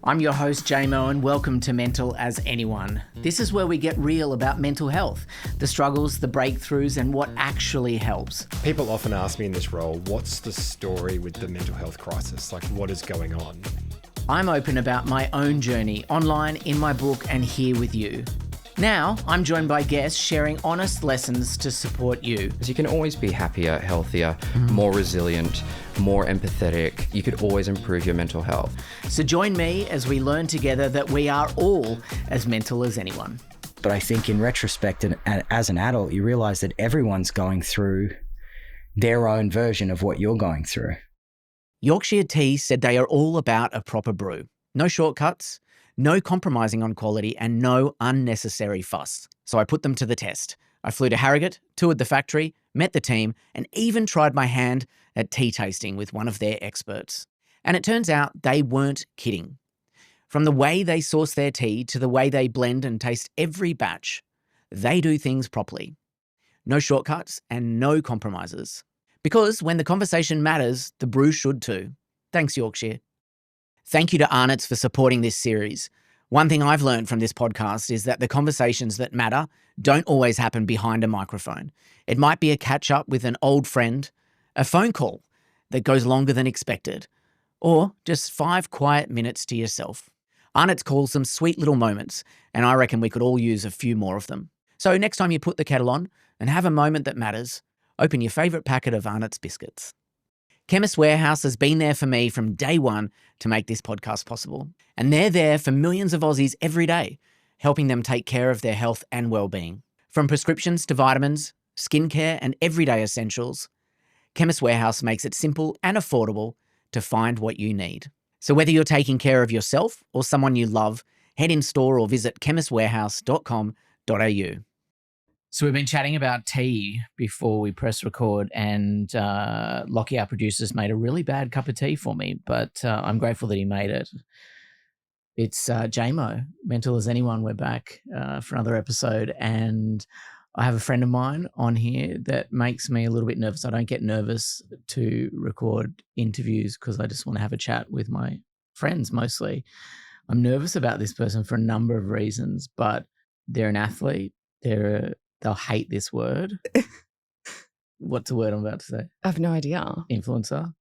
I'm your host, JMo, and welcome to Mental as Anyone. This is where we get real about mental health, the struggles, the breakthroughs, and what actually helps. People often ask me in this role, what's the story with the mental health crisis? Like, what is going on? I'm open about my own journey, online, in my book, and here with you. Now, I'm joined by guests sharing honest lessons to support you. You can always be happier, healthier, more resilient, more empathetic. You could always improve your mental health. So join me as we learn together that we are all as mental as anyone. But I think in retrospect, and as an adult, you realize that everyone's going through their own version of what you're going through. Yorkshire Tea said they are all about a proper brew. No shortcuts, no compromising on quality, and no unnecessary fuss. So I put them to the test. I flew to Harrogate, toured the factory, met the team, and even tried my hand at tea tasting with one of their experts. And it turns out they weren't kidding. From the way they source their tea to the way they blend and taste every batch, they do things properly. No shortcuts and no compromises. Because when the conversation matters, the brew should too. Thanks, Yorkshire. Thank you to Arnott's for supporting this series. One thing I've learned from this podcast is that the conversations that matter don't always happen behind a microphone. It might be a catch-up with an old friend, a phone call that goes longer than expected, or just 5 quiet minutes to yourself. Arnott's calls them sweet little moments, and I reckon we could all use a few more of them. So next time you put the kettle on and have a moment that matters, open your favourite packet of Arnott's biscuits. Chemist Warehouse has been there for me from day one to make this podcast possible. And they're there for millions of Aussies every day, helping them take care of their health and well-being. From prescriptions to vitamins, skincare and everyday essentials, Chemist Warehouse makes it simple and affordable to find what you need. So whether you're taking care of yourself or someone you love, head in store or visit chemistwarehouse.com.au. So we've been chatting about tea before we press record, and Lockie, our producer's made a really bad cup of tea for me, but I'm grateful that he made it. It's JMo, Mental as Anyone. We're back for another episode, and I have a friend of mine on here that makes me a little bit nervous. I don't get nervous to record interviews because I just want to have a chat with my friends mostly. I'm nervous about this person for a number of reasons, but they're an athlete. They'll hate this word. What's the word I'm about to say? I have no idea. Influencer.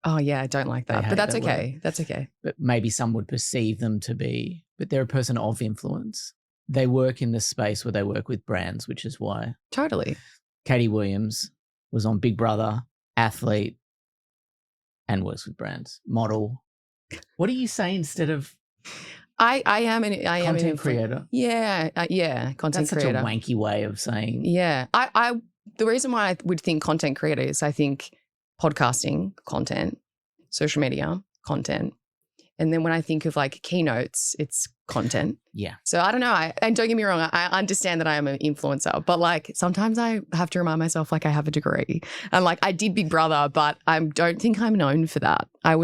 Oh, yeah, I don't like that. But that's okay. Word. That's okay. But maybe some would perceive them to be, but they're a person of influence. They work in the space where they work with brands, which is why. Totally. Katie Williams was on Big Brother, athlete, and works with brands. Model. What do you say instead of... I am content creator. Yeah, content That's creator. That's such a wanky way of saying. Yeah, the reason why I would think content creator is I think podcasting content, social media content, and then when I think of like keynotes, it's content. Yeah. So I don't know. And don't get me wrong, I understand that I am an influencer, but like sometimes I have to remind myself like I have a degree. And like I did Big Brother, but I don't think I'm known for that. I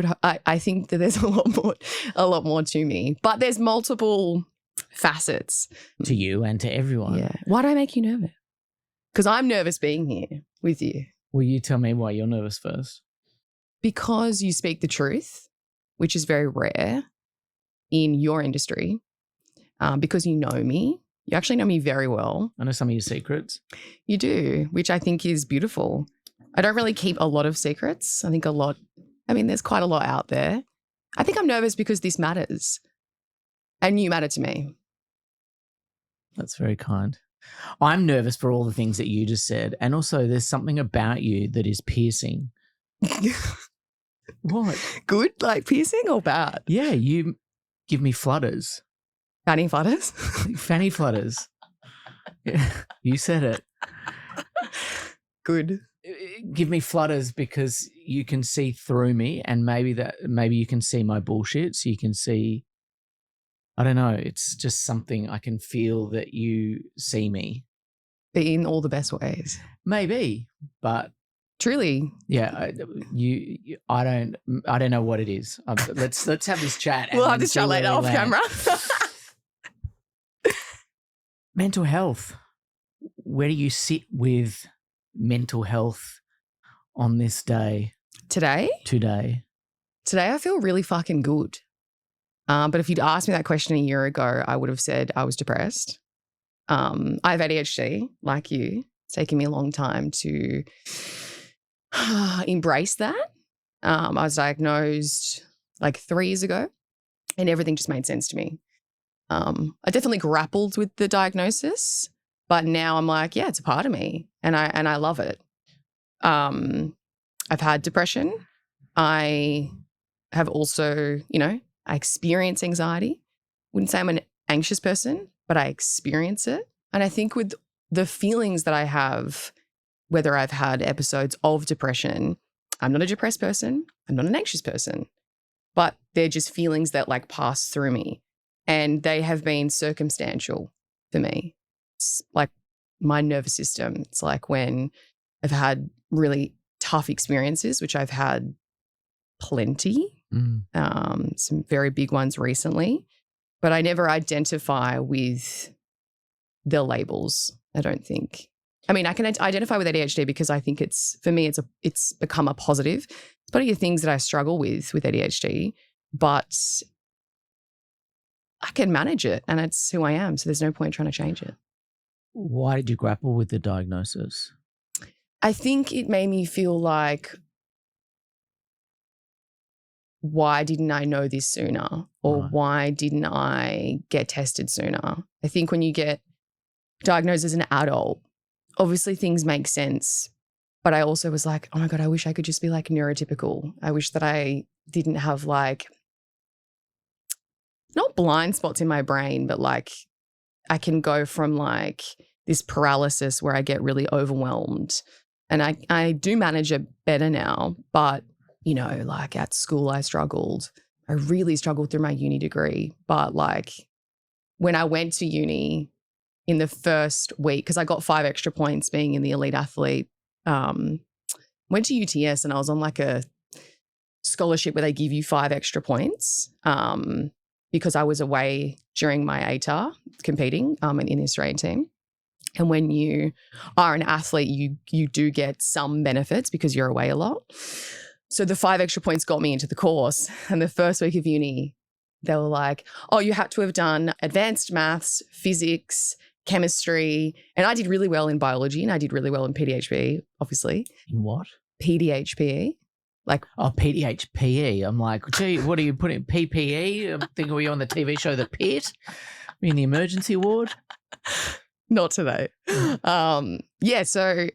think that there's a lot more to me. But there's multiple facets. To you and to everyone. Yeah. Why do I make you nervous? Because I'm nervous being here with you. Will you tell me why you're nervous first? Because you speak the truth, which is very rare in your industry, because you know me. You actually know me very well. I know some of your secrets. You do, which I think is beautiful. I don't really keep a lot of secrets. There's quite a lot out there. I think I'm nervous because this matters and you matter to me. That's very kind. I'm nervous for all the things that you just said. And also there's something about you that is piercing. What? Good? Like piercing or bad? Yeah, you give me flutters. Fanny flutters? Fanny flutters. Yeah, you said it. Good. Give me flutters because you can see through me, and maybe you can see my bullshit, so you can see, I don't know, it's just something I can feel that you see me. But in all the best ways. Maybe, but truly. Yeah, I don't know what it is. Let's have this chat. We'll have this chat later off camera. Mental health. Where do you sit with mental health on this day? Today? Today I feel really fucking good. But if you'd asked me that question a year ago, I would have said I was depressed. I have ADHD, like you. It's taken me a long time to embrace that. I was diagnosed like 3 years ago, and everything just made sense to me. I definitely grappled with the diagnosis, but now I'm like, yeah, it's a part of me, and I love it. I've had depression. I have also, I experience anxiety. Wouldn't say I'm an anxious person, but I experience it. And I think with the feelings that I have, whether I've had episodes of depression, I'm not a depressed person. I'm not an anxious person, but they're just feelings that like pass through me, and they have been circumstantial for me. It's like my nervous system. It's like when I've had really tough experiences, which I've had plenty, some very big ones recently, but I never identify with the labels, I don't think. I mean, I can identify with ADHD because I think it's become a positive. It's plenty of things that I struggle with ADHD, but I can manage it, and it's who I am. So there's no point trying to change it. Why did you grapple with the diagnosis? I think it made me feel like, why didn't I know this sooner? Or why didn't I get tested sooner? I think when you get diagnosed as an adult, obviously things make sense. But I also was like, oh my God, I wish I could just be like neurotypical. I wish that I didn't have like, not blind spots in my brain, but like I can go from like this paralysis where I get really overwhelmed. And I do manage it better now, but like at school I struggled. I really struggled through my uni degree. But like when I went to uni in the first week, because I got 5 extra points being in the elite athlete, went to UTS and I was on like a scholarship where they give you 5 extra points because I was away during my ATAR competing in the Australian team. And when you are an athlete, you do get some benefits because you're away a lot. So the 5 extra points got me into the course. And the first week of uni, they were like, oh, you had to have done advanced maths, physics, chemistry. And I did really well in biology and I did really well in PDHPE, obviously. In what? PDHPE. Like, oh, PDHPE. I'm like, gee, what are you putting? PPE? I'm thinking, were you on the TV show The Pit? Were you in the emergency ward? Not today. Yeah, so,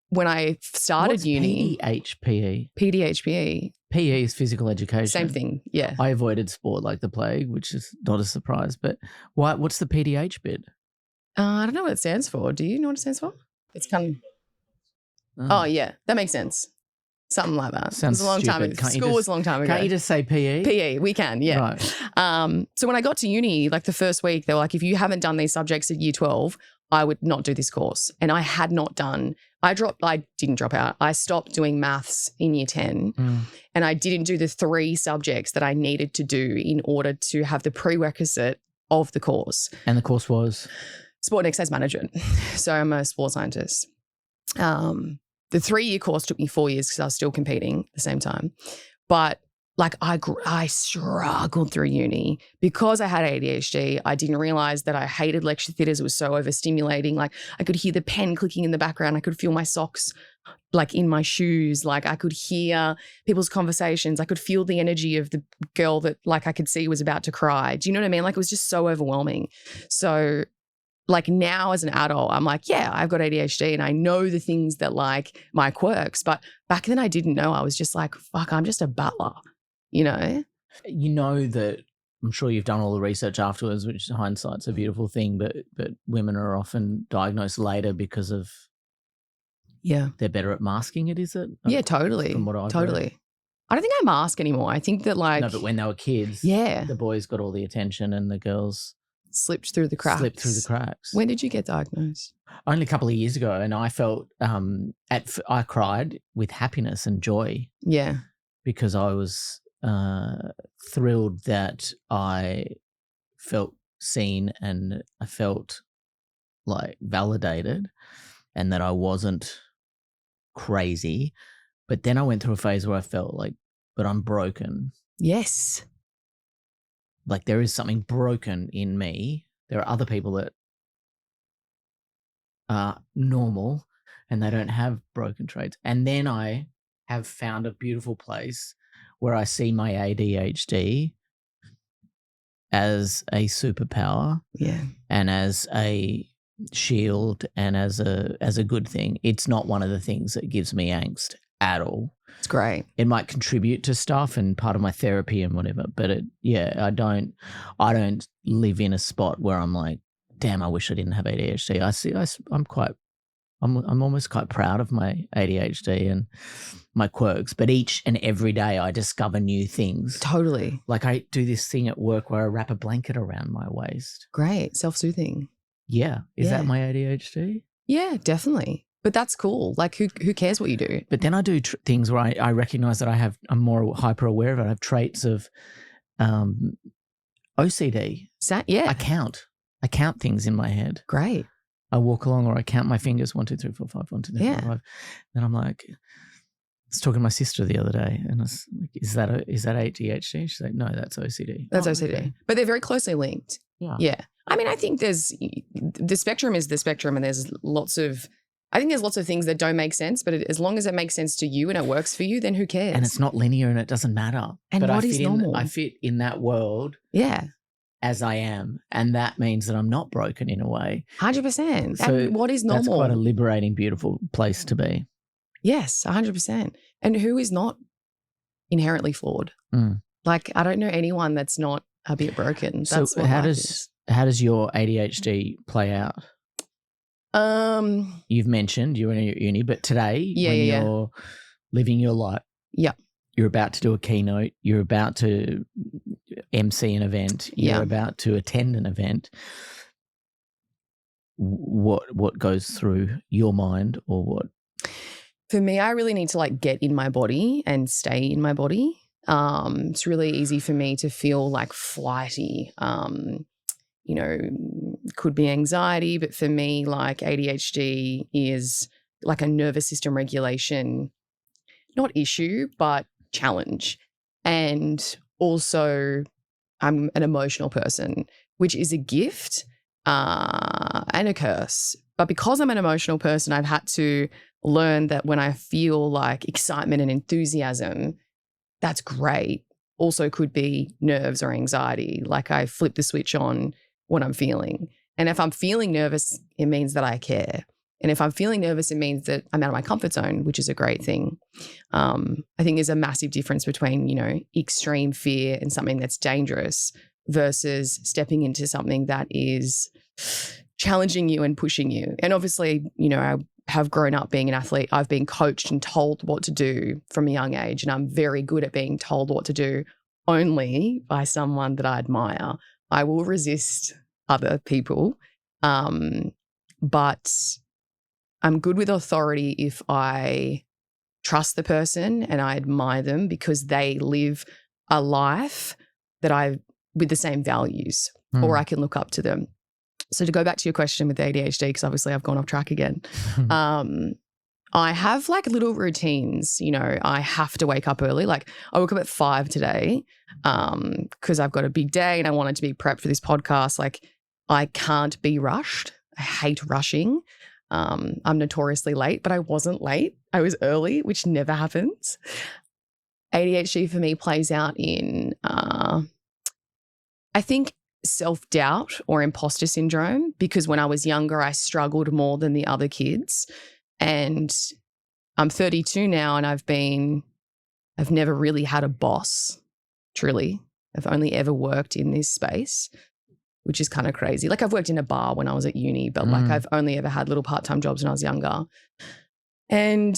when I started What's uni. PDHPE? PDHPE. PE is physical education. Same thing, yeah. I avoided sport like the plague, which is not a surprise. But what's the PDH bit? I don't know what it stands for. Do you know what it stands for? It's kind of. Oh, yeah, that makes sense. Something like that. Sounds it was a long time ago. School was a long time ago. Can't you just say PE? PE, we can, yeah. Right. So when I got to uni, like the first week, they were like, if you haven't done these subjects at year 12, I would not do this course. And I had not done, I didn't drop out. I stopped doing maths in year 10 and I didn't do the 3 subjects that I needed to do in order to have the prerequisite of the course. And the course was? Sport and exercise management. So I'm a sports scientist. The 3-year course took me 4 years because I was still competing at the same time. But like I struggled through uni because I had ADHD. I didn't realize that I hated lecture theatres. It was so overstimulating. Like I could hear the pen clicking in the background. I could feel my socks like in my shoes. Like I could hear people's conversations. I could feel the energy of the girl that like I could see was about to cry. Do you know what I mean? Like it was just so overwhelming. So like now as an adult, I'm like, yeah, I've got ADHD and I know the things that like my quirks. But back then I didn't know. I was just like, fuck, I'm just a butler, You know that I'm sure you've done all the research afterwards, which hindsight's a beautiful thing, but women are often diagnosed later because of they're better at masking it, is it? Yeah, totally. From what I've totally. read. I don't think I mask anymore. I think that like No, but when they were kids, the boys got all the attention and the girls slipped through the cracks. When did you get diagnosed? Only a couple of years ago, and I felt I cried with happiness and joy. Yeah. Because I was thrilled that I felt seen and I felt like validated and that I wasn't crazy. But then I went through a phase where I felt like, but I'm broken. Yes. like there is something broken in me. There are other people that are normal and they don't have broken traits. And then I have found a beautiful place where I see my ADHD as a superpower Yeah. and as a shield and as a good thing. It's not one of the things that gives me angst at all. It's great. It might contribute to stuff and part of my therapy and whatever, but I don't live in a spot where I'm like, damn, I wish I didn't have ADHD. I'm almost quite proud of my ADHD and my quirks, but each and every day I discover new things. Totally. Like I do this thing at work where I wrap a blanket around my waist. Great. Self-soothing. Yeah. Is Yeah. that my ADHD? Yeah, definitely. But that's cool. Like who cares what you do? But then I do things where I recognize that I'm more hyper aware of it. I have traits of OCD. Yeah. I count things in my head. Great. I walk along or I count my fingers 1, 2, 3, 4, 5, 1, 2, 3, 4, Yeah. 5. Then I'm like, I was talking to my sister the other day and I was like, is that ADHD? She's like, no, that's OCD. That's Oh, OCD. okay. But they're very closely linked. Yeah. Yeah. I mean, I think the spectrum is the spectrum and there's lots of things that don't make sense, but as long as it makes sense to you and it works for you, then who cares? And it's not linear and it doesn't matter. And but what is normal? I fit in that world Yeah. as I am. And that means that I'm not broken in a way. 100%. So and what is normal? That's quite a liberating, beautiful place to be. Yes, 100%. And who is not inherently flawed? Mm. Like, I don't know anyone that's not a bit broken. That's So what how life does is. how does your ADHD play out? You've mentioned you're in uni, but today when you're living your life, you're about to do a keynote, you're about to MC an event, you're about to attend an event. What goes through your mind or what? For me, I really need to like get in my body and stay in my body. It's really easy for me to feel like flighty. Could be anxiety, but for me, like ADHD is like a nervous system regulation, not issue, but challenge. And also I'm an emotional person, which is a gift and a curse. But because I'm an emotional person, I've had to learn that when I feel like excitement and enthusiasm, that's great. Also could be nerves or anxiety. Like I flip the switch on what I'm feeling. And if I'm feeling nervous, it means that I care. And if I'm feeling nervous, it means that I'm out of my comfort zone, which is a great thing. I think there's a massive difference between, extreme fear and something that's dangerous versus stepping into something that is challenging you and pushing you. And obviously, I have grown up being an athlete. I've been coached and told what to do from a young age. And I'm very good at being told what to do only by someone that I admire. I will resist other people, but I'm good with authority if I trust the person and I admire them because they live a life that with the same values, or I can look up to them. So to go back to your question with ADHD, because obviously I've gone off track again, I have like little routines, I have to wake up early. Like I woke up at 5 today because I've got a big day and I wanted to be prepped for this podcast. Like I can't be rushed. I hate rushing. I'm notoriously late, but I wasn't late. I was early, which never happens. ADHD for me plays out in, I think, self-doubt or imposter syndrome, because when I was younger, I struggled more than the other kids. And I'm 32 now and I've never really had a boss, truly. I've only ever worked in this space, which is kind of crazy. Like I've worked in a bar when I was at uni, but like I've only ever had little part-time jobs when I was younger. And,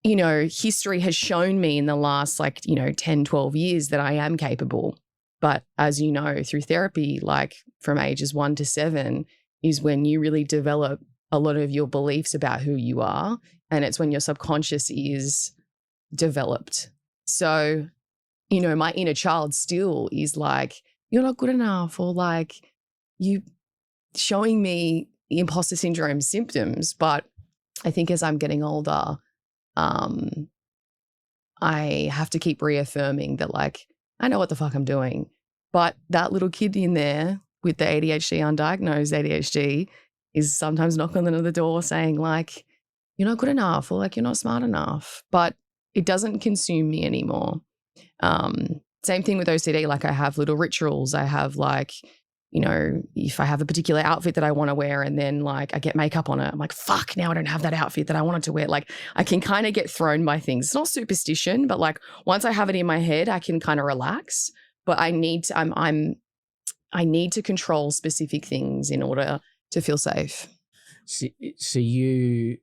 history has shown me in the last 10, 12 years that I am capable. But as you know, through therapy, like from ages 1 to 7 is when you really develop a lot of your beliefs about who you are. And it's when your subconscious is developed. So, my inner child still is like, you're not good enough, or like you showing me imposter syndrome symptoms. But I think as I'm getting older, I have to keep reaffirming that like, I know what the fuck I'm doing. But that little kid in there with the ADHD, undiagnosed ADHD, is sometimes knocking on the door saying like, you're not good enough, or like, you're not smart enough. But it doesn't consume me anymore. Same thing with OCD. Like I have little rituals. I have like, you know, if I have a particular outfit that I want to wear and then like I get makeup on it, I'm like, fuck, now I don't have that outfit that I wanted to wear. Like I can kind of get thrown by things. It's not superstition, but like once I have it in my head, I can kind of relax. But I need to, I need to control specific things in order to feel safe. So you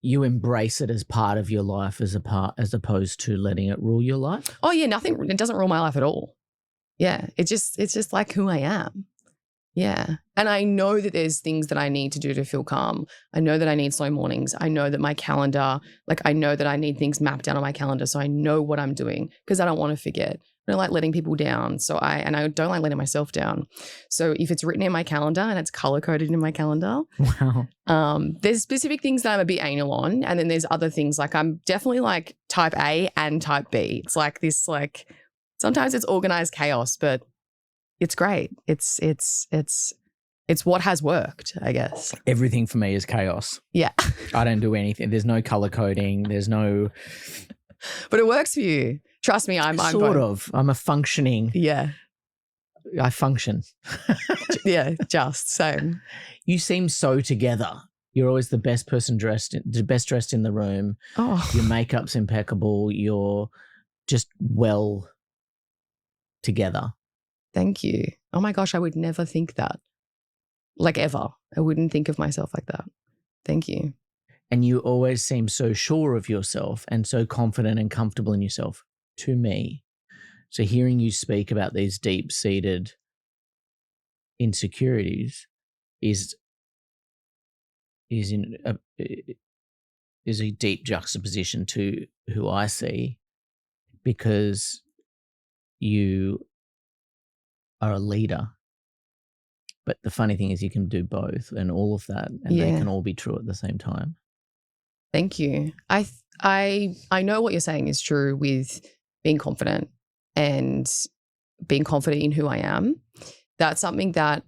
embrace it as part of your life as opposed to letting it rule your life? Oh yeah, it doesn't rule my life at all. Yeah, it's just like who I am. Yeah. And I know that there's things that I need to do to feel calm. I know that I need slow mornings. I know that my calendar, like I know that I need things mapped down on my calendar so I know what I'm doing because I don't want to forget. I don't like letting people down. And I don't like letting myself down. So if it's written in my calendar and it's color coded in my calendar, wow. There's specific things that I'm a bit anal on. And then there's other things like I'm definitely like type A and type B. It's like this, like sometimes it's organized chaos, but it's great. It's what has worked, I guess. Everything for me is chaos. Yeah. I don't do anything. There's no color coding. There's no. But it works for you. Trust me, I'm sort of. I'm a functioning. Yeah. I function. Yeah, just same. You seem so together. You're always the best dressed in the room. Oh. Your makeup's impeccable. You're just well together. Thank you. Oh my gosh, I would never think that. Like ever. I wouldn't think of myself like that. Thank you. And you always seem so sure of yourself and so confident and comfortable in yourself to me. So hearing you speak about these deep-seated insecurities is a deep juxtaposition to who I see, because you are a leader. But the funny thing is you can do both and all of that, and they can all be true at the same time. Thank you. I know what you're saying is true with being confident and being confident in who I am. That's something that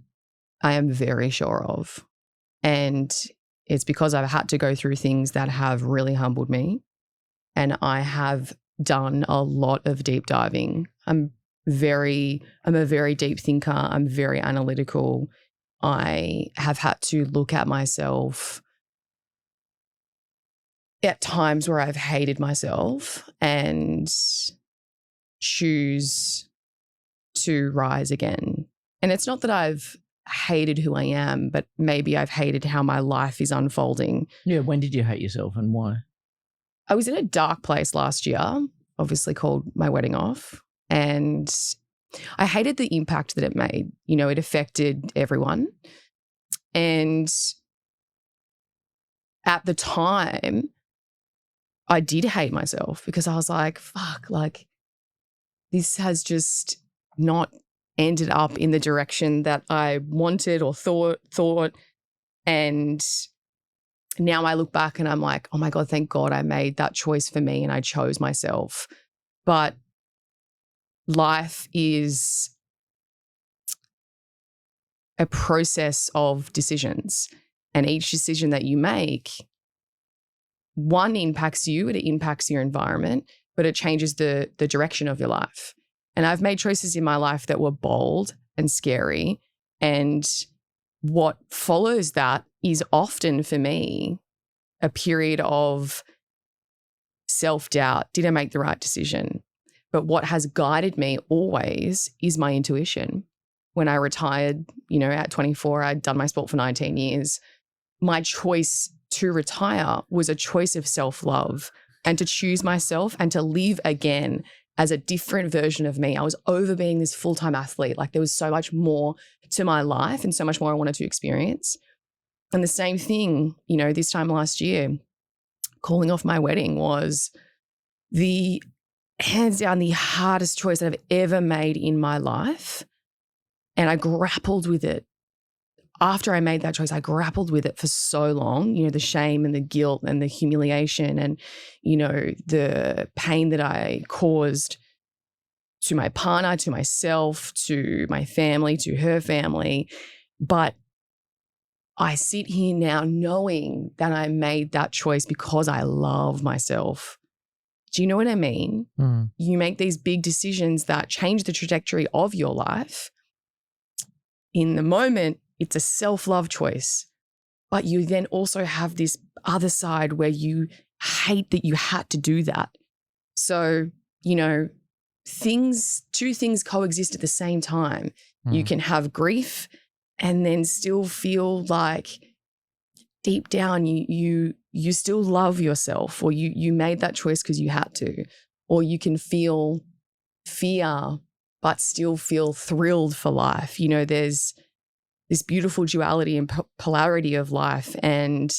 I am very sure of. And it's because I've had to go through things that have really humbled me. And I have done a lot of deep diving. I'm a very deep thinker. I'm very analytical. I have had to look at myself at times where I've hated myself and choose to rise again. And it's not that I've hated who I am, but maybe I've hated how my life is unfolding. Yeah. When did you hate yourself and why? I was in a dark place last year, obviously called my wedding off. And I hated the impact that it made. You know, it affected everyone. And at the time, I did hate myself because I was like, fuck, like this has just not ended up in the direction that I wanted or thought. And now I look back and I'm like, oh my God, thank God I made that choice for me and I chose myself. But life is a process of decisions, and each decision that you make, one impacts you, it impacts your environment, but it changes the direction of your life. And I've made choices in my life that were bold and scary. And what follows that is often for me a period of self-doubt. Did I make the right decision? But what has guided me always is my intuition. When I retired, you know, at 24, I'd done my sport for 19 years. My choice to retire was a choice of self-love and to choose myself and to live again as a different version of me. I was over being this full-time athlete. Like there was so much more to my life and so much more I wanted to experience. And the same thing, you know, this time last year, calling off my wedding was the hands down the hardest choice that I've ever made in my life. And I grappled with it. After I made that choice, I grappled with it for so long, you know, the shame and the guilt and the humiliation and, you know, the pain that I caused. to my partner, to myself, to my family, to her family. But I sit here now knowing that I made that choice because I love myself. Do you know what I mean? You make these big decisions that change the trajectory of your life. In the moment, it's a self-love choice. But you then also have this other side where you hate that you had to do that. So, you know, two things coexist at the same time. You can have grief and then still feel like deep down you still love yourself, or you made that choice because you had to. Or you can feel fear but still feel thrilled for life. You know, there's this beautiful duality and polarity of life, and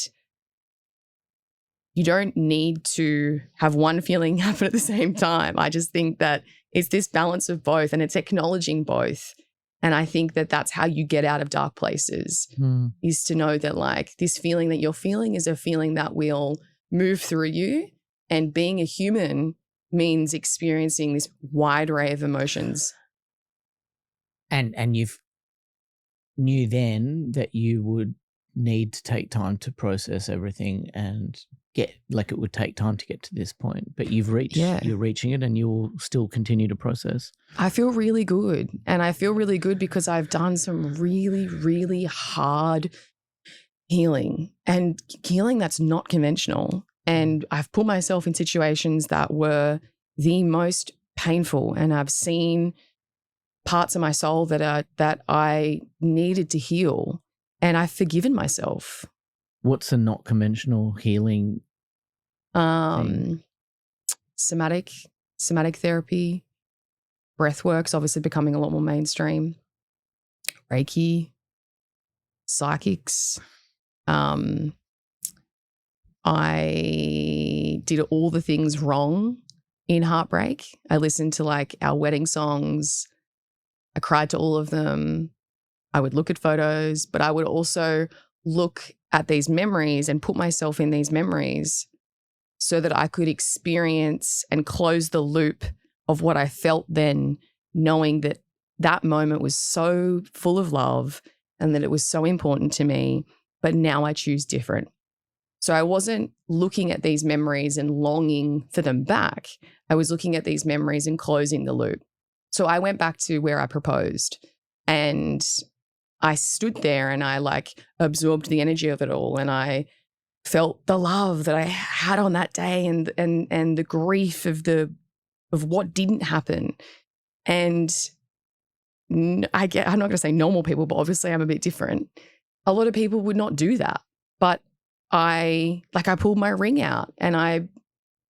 you don't need to have one feeling happen at the same time. I just think that it's this balance of both, and it's acknowledging both. And I think that that's how you get out of dark places, is to know that like this feeling that you're feeling is a feeling that will move through you. And being a human means experiencing this wide array of emotions. And you've knew then that you would need to take time to process everything and get, like, it would take time to get to this point, but you're reaching it, and you'll still continue to process. I feel really good. And I feel really good because I've done some really, really hard healing, and healing that's not conventional. And I've put myself in situations that were the most painful, and I've seen parts of my soul that I needed to heal, and I've forgiven myself. What's a not conventional healing? Somatic therapy, breath work's obviously becoming a lot more mainstream. Reiki, psychics. I did all the things wrong in heartbreak. I listened to like our wedding songs. I cried to all of them. I would look at photos, but I would also look at these memories and put myself in these memories so that I could experience and close the loop of what I felt then, knowing that that moment was so full of love and that it was so important to me, but now I choose different. So I wasn't looking at these memories and longing for them back. I was looking at these memories and closing the loop. So I went back to where I proposed, and I stood there and I like absorbed the energy of it all, and I felt the love that I had on that day, and the grief of what didn't happen. And I'm not going to say normal people, but obviously I'm a bit different. A lot of people would not do that, but I pulled my ring out and I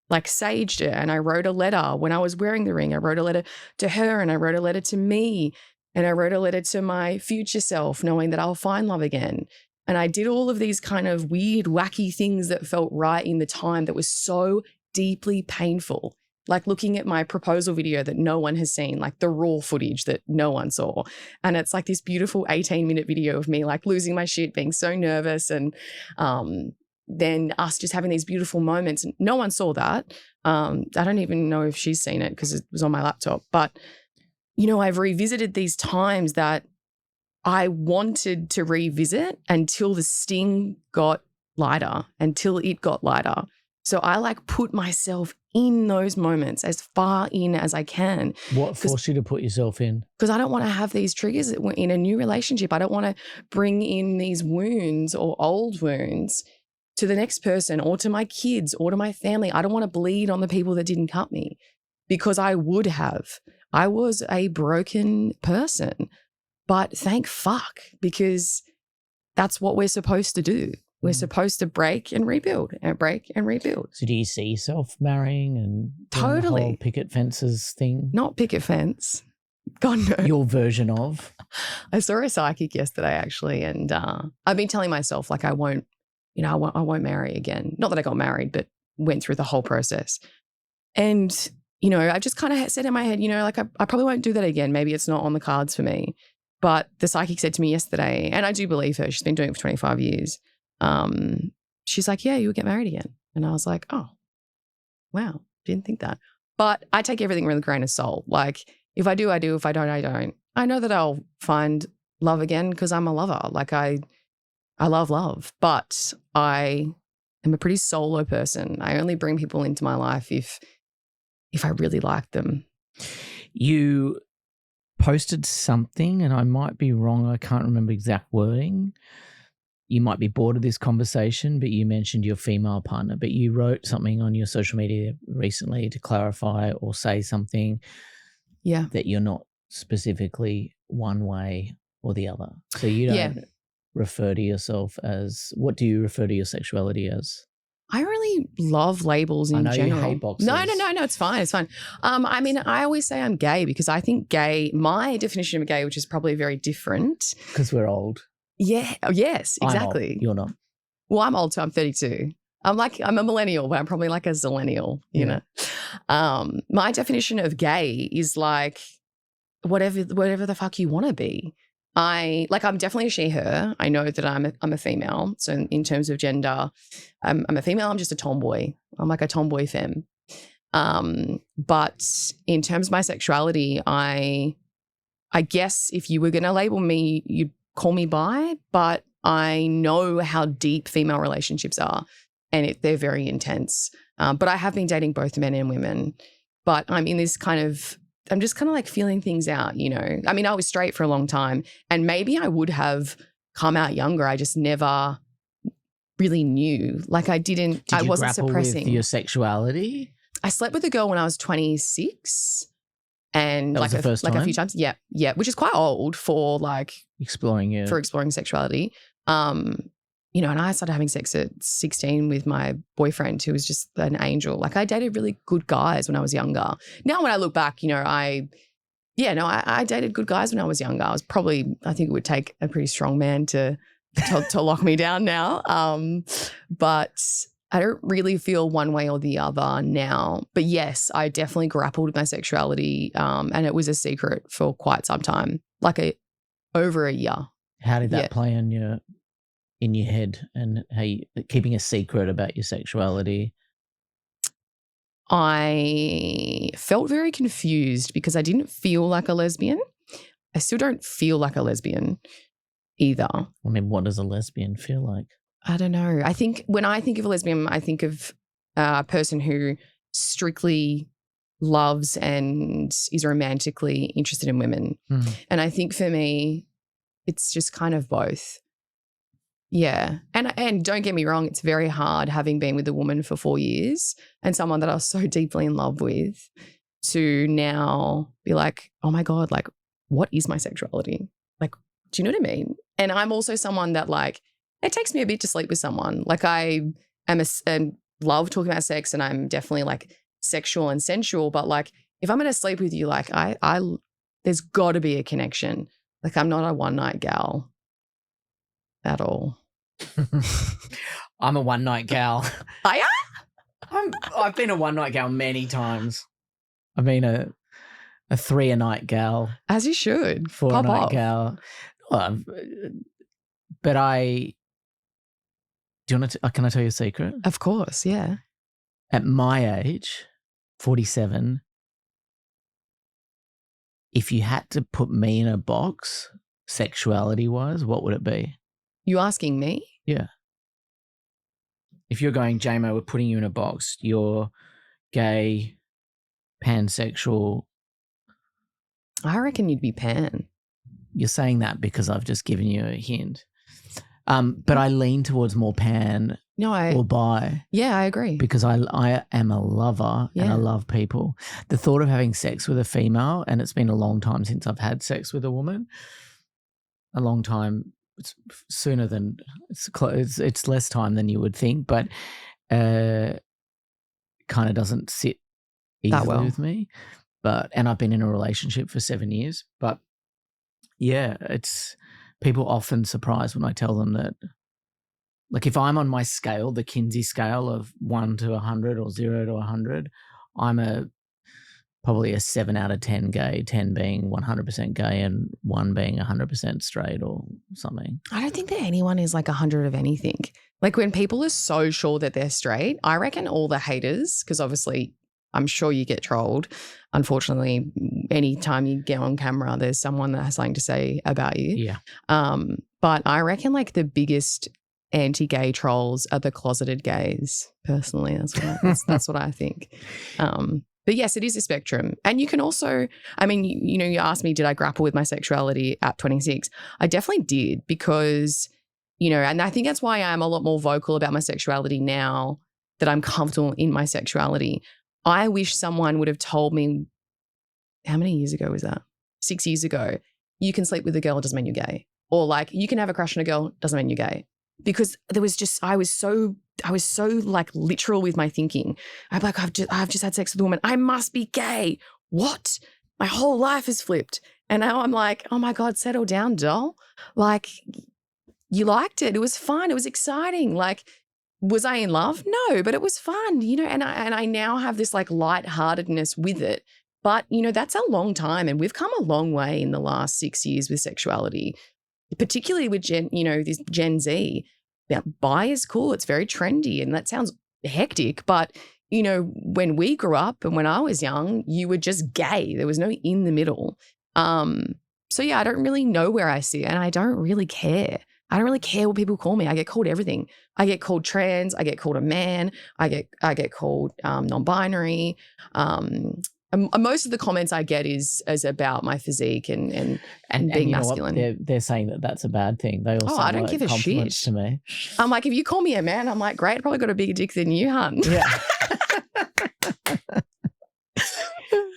like saged it, and I wrote a letter when I was wearing the ring. I wrote a letter to her, and I wrote a letter to me, and I wrote a letter to my future self, knowing that I'll find love again. And I did all of these kind of weird, wacky things that felt right in the time that was so deeply painful. Like looking at my proposal video that no one has seen, like the raw footage that no one saw. And it's like this beautiful 18-minute video of me like losing my shit, being so nervous, and then us just having these beautiful moments. No one saw that. I don't even know if she's seen it because it was on my laptop. But, you know, I've revisited these times that I wanted to revisit until the sting got lighter, until it got lighter. So I like put myself in those moments as far in as I can. What forced you to put yourself in? Because I don't want to have these triggers in a new relationship. I don't want to bring in these wounds or old wounds to the next person or to my kids or to my family. I don't want to bleed on the people that didn't cut me, because I would have. I was a broken person, but thank fuck, because that's what we're supposed to do. We're supposed to break and rebuild and break and rebuild. So do you see yourself marrying and doing Totally. the whole picket fences thing? Not picket fence. God, no. Your version of? I saw a psychic yesterday actually, and I've been telling myself like I won't marry again. Not that I got married, but went through the whole process. And, you know, I just kind of said in my head, you know, like I probably won't do that again. Maybe it's not on the cards for me. But the psychic said to me yesterday, and I do believe her, she's been doing it for 25 years. She's like, yeah, you'll get married again. And I was like, oh, wow, didn't think that. But I take everything with a grain of salt. Like If I do, I do. If I don't, I don't. I know that I'll find love again because I'm a lover. Like I love love, but I am a pretty solo person. I only bring people into my life if I really like them. You posted something, and I might be wrong. I can't remember exact wording. You might be bored of this conversation, but you mentioned your female partner, but you wrote something on your social media recently to clarify or say something that you're not specifically one way or the other. So you don't refer to yourself as, what do you refer to your sexuality as? I really love labels in general. You hate boxes. No, it's fine. It's fine. I mean, I always say I'm gay because I think gay, my definition of gay, which is probably very different. Because we're old. Yeah. Yes, exactly. I'm old. You're not. Well, I'm old too. I'm 32. I'm a millennial, but I'm probably like a zillennial, you know. My definition of gay is like whatever the fuck you want to be. I'm definitely a she, her. I know that I'm a female. So in terms of gender, I'm a female. I'm just a tomboy. I'm like a tomboy femme. But in terms of my sexuality, I guess if you were going to label me, you'd call me bi, but I know how deep female relationships are and they're very intense. But I have been dating both men and women, but I'm in this I'm just kind of like feeling things out, you know. I mean, I was straight for a long time and maybe I would have come out younger. I just never really knew. Like I wasn't suppressing. With your sexuality? I slept with a girl when I was 26 and that was the first time? a few times. Yeah, which is quite old for exploring sexuality. You know, and I started having sex at 16 with my boyfriend who was just an angel. Like I dated really good guys when I was younger. Now when I look back, you know, I dated good guys when I was younger. I think it would take a pretty strong man to lock me down now. But I don't really feel one way or the other now. But yes, I definitely grappled with my sexuality and it was a secret for quite some time, over a year. How did that play in your head and how you keeping a secret about your sexuality? I felt very confused because I didn't feel like a lesbian. I still don't feel like a lesbian either. I mean, what does a lesbian feel like? I don't know. I think when I think of a lesbian, I think of a person who strictly loves and is romantically interested in women. And I think for me, it's just kind of both. Yeah. And don't get me wrong, it's very hard having been with a woman for 4 years and someone that I was so deeply in love with to now be like, oh my God, like, what is my sexuality? Like, do you know what I mean? And I'm also someone that it takes me a bit to sleep with someone. Like I am and love talking about sex and I'm definitely like sexual and sensual, but like if I'm going to sleep with you, like there's got to be a connection. Like I'm not a one night gal at all. I'm a one night gal. Are ya? I've been a one night gal many times. I've been a 3 a night gal. As you should. 4 a night gal. Well, but do you want to? Can I tell you a secret? Of course, yeah. At my age, 47, if you had to put me in a box, sexuality-wise, what would it be? You asking me? Yeah. If you're going, JMo, we're putting you in a box. You're gay, pansexual. I reckon you'd be pan. You're saying that because I've just given you a hint. But I lean towards more pan or bi. Yeah, I agree. Because I am a lover and I love people. The thought of having sex with a female, and it's been a long time since I've had sex with a woman, a long time, it's sooner than, it's less time than you would think, but kind of doesn't sit easily with me. And I've been in a relationship for 7 years. But yeah, it's, people often surprised when I tell them that, like if I'm on my scale, the Kinsey scale of 1 to 100 or 0 to 100, I'm probably a 7 out of 10 gay, 10 being 100% gay and 1 being 100% straight or something. I don't think that anyone is like 100 of anything. Like when people are so sure that they're straight, I reckon all the haters, because obviously I'm sure you get trolled. Unfortunately, anytime you get on camera, there's someone that has something to say about you. Yeah. But I reckon like the biggest anti-gay trolls are the closeted gays. Personally, that's what I think. But yes, it is a spectrum. And you can also, I mean, you asked me, did I grapple with my sexuality at 26? I definitely did because, and I think that's why I'm a lot more vocal about my sexuality now that I'm comfortable in my sexuality. I wish someone would have told me, how many years ago was that? 6 years ago, you can sleep with a girl, it doesn't mean you're gay. Or like, you can have a crush on a girl, doesn't mean you're gay. Because there was just, I was so like literal with my thinking. I'm like, I've just had sex with a woman. I must be gay. What? My whole life has flipped. And now I'm like, oh my God, settle down, doll. Like, you liked it. It was fun. It was exciting. Like, was I in love? No, but it was fun, and I now have this like lightheartedness with it. But, that's a long time. And we've come a long way in the last 6 years with sexuality, particularly with this Gen Z. Now, bi is cool. It's very trendy. And that sounds hectic. But, when we grew up and when I was young, you were just gay. There was no in the middle. So yeah, I don't really know where I sit and I don't really care. I don't really care what people call me. I get called everything. I get called trans. I get called a man. I get called non-binary. Most of the comments I get is about my physique and being masculine. They're saying that that's a bad thing. They all I don't give a shit to me. I'm like, if you call me a man, I'm like, great. I probably got a bigger dick than you, hun. Yeah.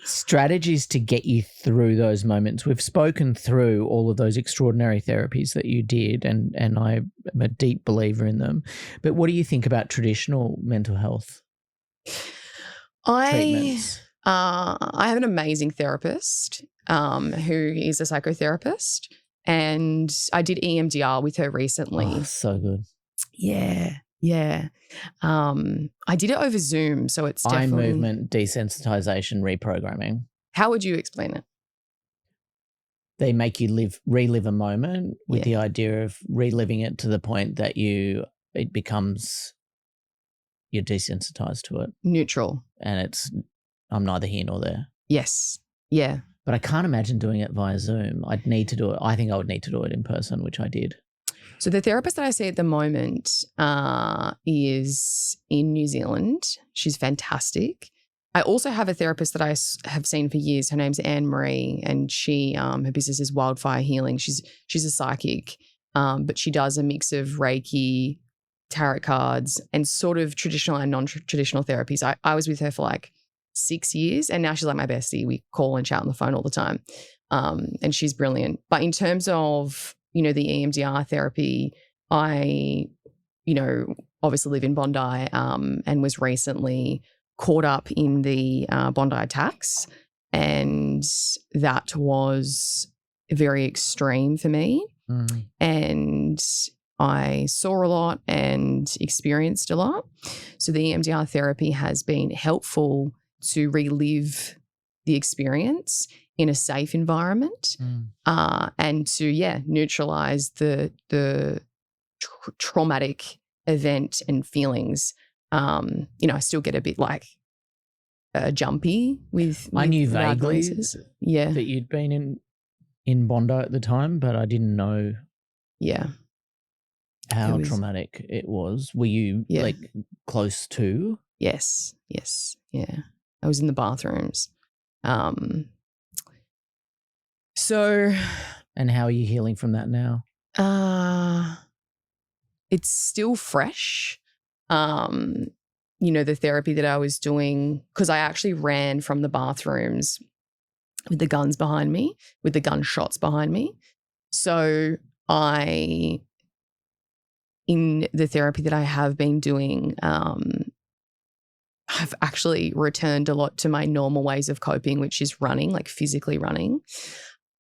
Strategies to get you through those moments. We've spoken through all of those extraordinary therapies that you did, and I am a deep believer in them. But what do you think about traditional mental health treatments? I have an amazing therapist who is a psychotherapist, and I did EMDR with her recently. Oh, so good. Yeah. I did it over Zoom, so it's definitely... Eye movement, desensitization, reprogramming. How would you explain it? They make you relive a moment with the idea of reliving it to the point that you're desensitized to it. Neutral. And I'm neither here nor there. Yes. Yeah. But I can't imagine doing it via Zoom. I'd need to do it. I think I would need to do it in person, which I did. So the therapist that I see at the moment is in New Zealand. She's fantastic. I also have a therapist that I have seen for years. Her name's Anne Marie, and she her business is Wildfire Healing. She's a psychic, but she does a mix of Reiki, tarot cards, and sort of traditional and non-traditional therapies. I was with her for like 6 years, and now she's like my bestie. We call and chat on the phone all the time, and she's brilliant. But in terms of the EMDR therapy, I, obviously live in Bondi and was recently caught up in the Bondi attacks, and that was very extreme for me. Mm. And I saw a lot and experienced a lot. So the EMDR therapy has been helpful to relive the experience in a safe environment, and to neutralize the traumatic event and feelings. I still get a bit like jumpy with I knew loud vaguely noises. that you'd been in Bondi at the time, but I didn't know how traumatic it was. Were you like close to? Yes. Yeah. I was in the bathrooms. And how are you healing from that now? It's still fresh. The therapy that I was doing, because I actually ran from the bathrooms with the guns behind me, with the gunshots behind me. So in the therapy that I have been doing, I've actually returned a lot to my normal ways of coping, which is running, like physically running.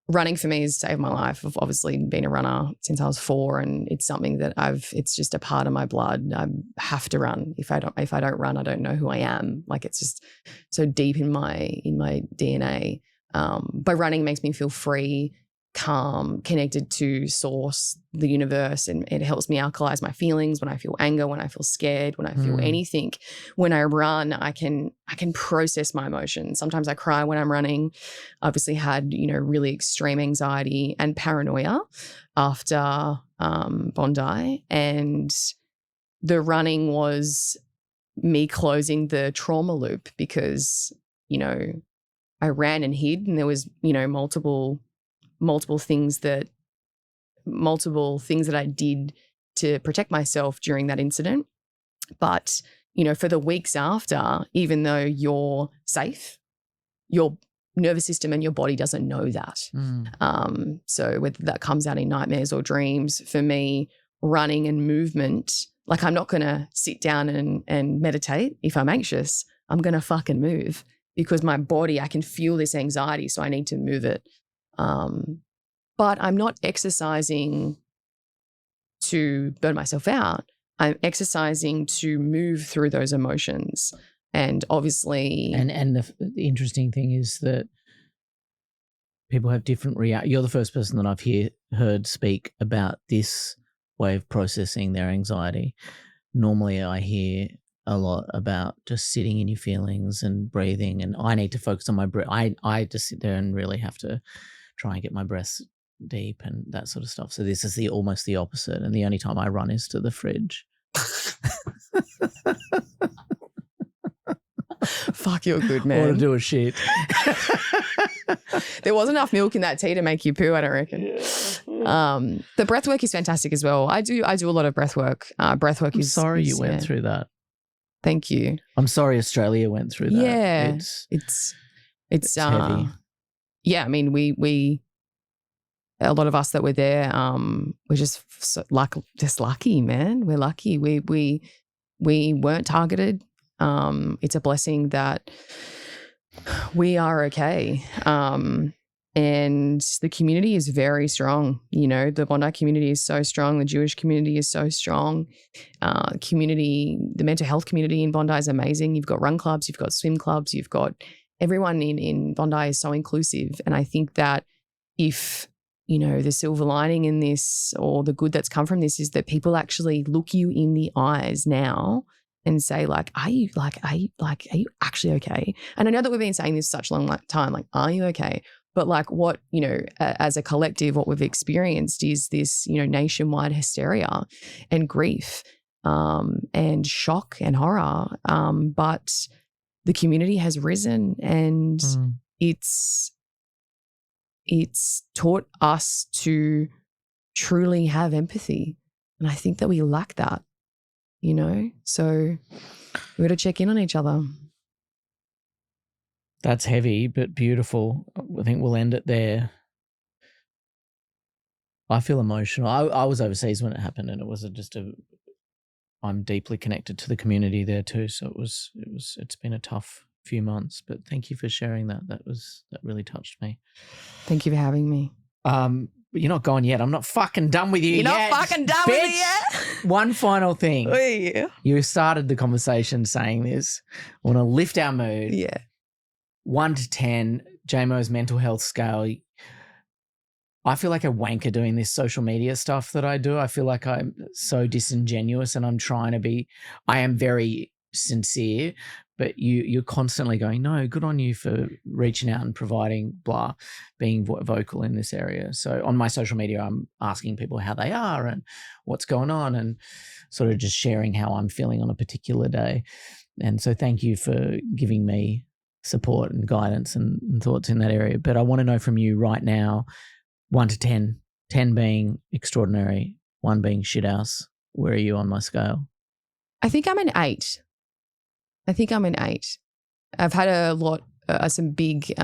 Running for me has saved my life. I've obviously been a runner since I was 4, and it's something that it's just a part of my blood. I have to run. If I don't run, I don't know who I am. Like, it's just so deep in my DNA. But running makes me feel free. calm, connected to source, the universe, and it helps me alkalize my feelings when I feel anger, when I feel scared, when I feel anything. When I run, I can process my emotions. Sometimes I cry when I'm running. Obviously had, really extreme anxiety and paranoia after Bondi, and the running was me closing the trauma loop because, I ran and hid, and there was, multiple things that I did to protect myself during that incident. But, for the weeks after, even though you're safe, your nervous system and your body doesn't know that. So whether that comes out in nightmares or dreams, for me, running and movement, like I'm not going to sit down and meditate if I'm anxious. I'm going to fucking move because my body, I can feel this anxiety, so I need to move it. But I'm not exercising to burn myself out. I'm exercising to move through those emotions. And obviously... And the interesting thing is that people have different reactions. You're the first person that I've heard speak about this way of processing their anxiety. Normally I hear a lot about just sitting in your feelings and breathing, and I need to focus on my breath. I just sit there and really have to try and get my breath deep and that sort of stuff. So this is almost the opposite, and the only time I run is to the fridge. Fuck, you're good, man. Or to do a shit. There was enough milk in that tea to make you poo, I don't reckon. Yeah. The breath work is fantastic as well. I do a lot of breath work. Breath work is... sorry you went through that. Thank you. I'm sorry Australia went through that. Yeah. It's heavy. Yeah, I mean, we a lot of us that were there, we're just lucky, man. We're lucky. We weren't targeted. It's a blessing that we are okay. And the community is very strong. The Bondi community is so strong. The Jewish community is so strong. The mental health community in Bondi is amazing. You've got run clubs, you've got swim clubs, you've got everyone in Bondi is so inclusive. And I think that if, the silver lining in this, or the good that's come from this, is that people actually look you in the eyes now and say, are you actually okay? And I know that we've been saying this such a long time, are you okay? But what, as a collective, what we've experienced is this, nationwide hysteria and grief and shock and horror. But the community has risen, and it's taught us to truly have empathy. And I think that we lack that, so we got to check in on each other. That's heavy, but beautiful. I think we'll end it there. I feel emotional. I was overseas when it happened, and it was I'm deeply connected to the community there too. So it's been a tough few months, but thank you for sharing that. That really touched me. Thank you for having me. But you're not gone yet. I'm not fucking done with you yet. You're not fucking done with me yet? One final thing. Oh, yeah. You started the conversation saying this. I want to lift our mood. Yeah. 1 to 10, JMo's mental health scale. I feel like a wanker doing this social media stuff that I do. I feel like I'm so disingenuous, and I'm trying to be, I am very sincere, but you're constantly going, no, good on you for reaching out and providing being vocal in this area. So on my social media, I'm asking people how they are and what's going on, and sort of just sharing how I'm feeling on a particular day. And so thank you for giving me support and guidance and thoughts in that area. But I want to know from you right now, 1 to 10, 10 being extraordinary, 1 being shithouse. Where are you on my scale? I think I'm an 8. I've had some big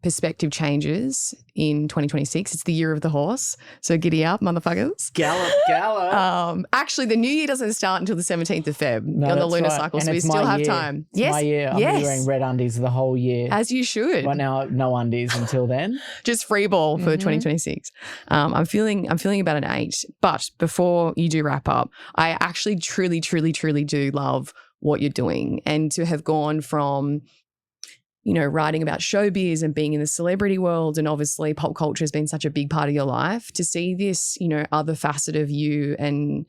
perspective changes in 2026. It's the year of the horse. So giddy up, motherfuckers. Gallop. Actually, the new year doesn't start until the 17th of Feb on the lunar cycle. And so we still have time. It's my year. I'm wearing red undies the whole year. As you should. Right now, no undies until then. Just free ball for 2026. I'm feeling about an 8. But before you do wrap up, I actually truly, truly, truly do love what you're doing, and to have gone from writing about showbiz and being in the celebrity world, and obviously pop culture has been such a big part of your life, to see this, other facet of you and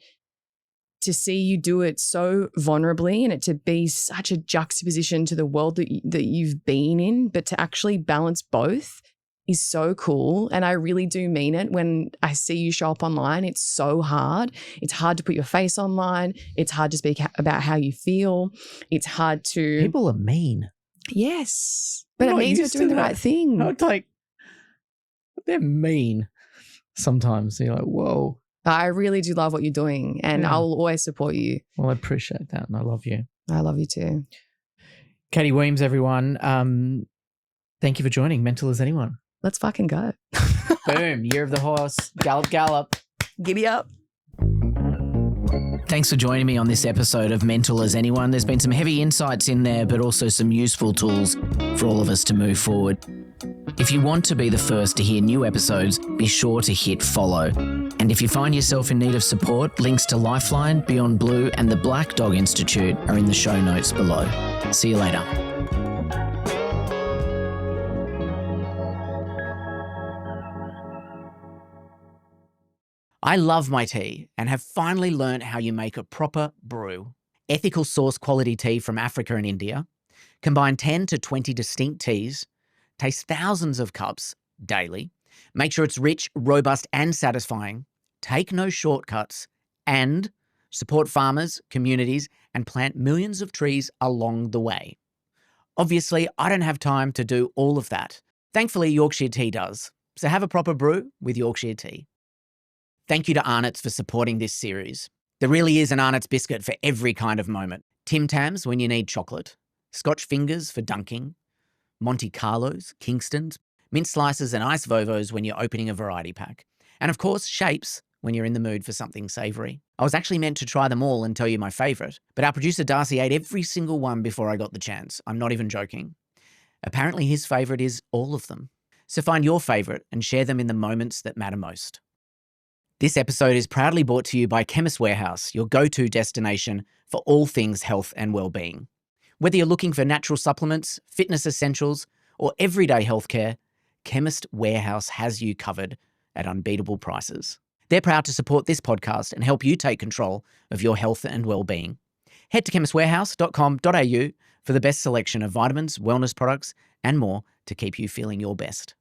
to see you do it so vulnerably, and it to be such a juxtaposition to the world that you've been in, but to actually balance both is so cool. And I really do mean it when I see you show up online. It's so hard. It's hard to put your face online. It's hard to speak about how you feel. It's hard to... People are mean. Yes. But I'm it not means you're used to doing the that. right thing. I was like, they're mean sometimes. You're like, whoa. I really do love what you're doing, and Yeah. I will always support you. Well, I appreciate that, and I love you. I love you too. Katie Weems, everyone. Thank you for joining Mental as Anyone. Let's fucking go. Boom. Year of the horse. Gallop, gallop. Giddy up. Thanks for joining me on this episode of Mental as Anyone. There's been some heavy insights in there, but also some useful tools for all of us to move forward. If you want to be the first to hear new episodes, be sure to hit follow. And if you find yourself in need of support, links to Lifeline, Beyond Blue, and the Black Dog Institute are in the show notes below. See you later. I love my tea and have finally learnt how you make a proper brew. Ethical source quality tea from Africa and India. Combine 10 to 20 distinct teas. Taste thousands of cups daily. Make sure it's rich, robust, and satisfying. Take no shortcuts. And support farmers, communities, and plant millions of trees along the way. Obviously, I don't have time to do all of that. Thankfully, Yorkshire Tea does. So have a proper brew with Yorkshire Tea. Thank you to Arnott's for supporting this series. There really is an Arnott's biscuit for every kind of moment. Tim Tams when you need chocolate. Scotch Fingers for dunking. Monte Carlos, Kingstons, mint slices and ice Vovos when you're opening a variety pack. And of course, Shapes when you're in the mood for something savoury. I was actually meant to try them all and tell you my favourite, but our producer Darcy ate every single one before I got the chance. I'm not even joking. Apparently his favourite is all of them. So find your favourite and share them in the moments that matter most. This episode is proudly brought to you by Chemist Warehouse, your go-to destination for all things health and well-being. Whether you're looking for natural supplements, fitness essentials, or everyday healthcare, Chemist Warehouse has you covered at unbeatable prices. They're proud to support this podcast and help you take control of your health and well-being. Head to chemistwarehouse.com.au for the best selection of vitamins, wellness products, and more to keep you feeling your best.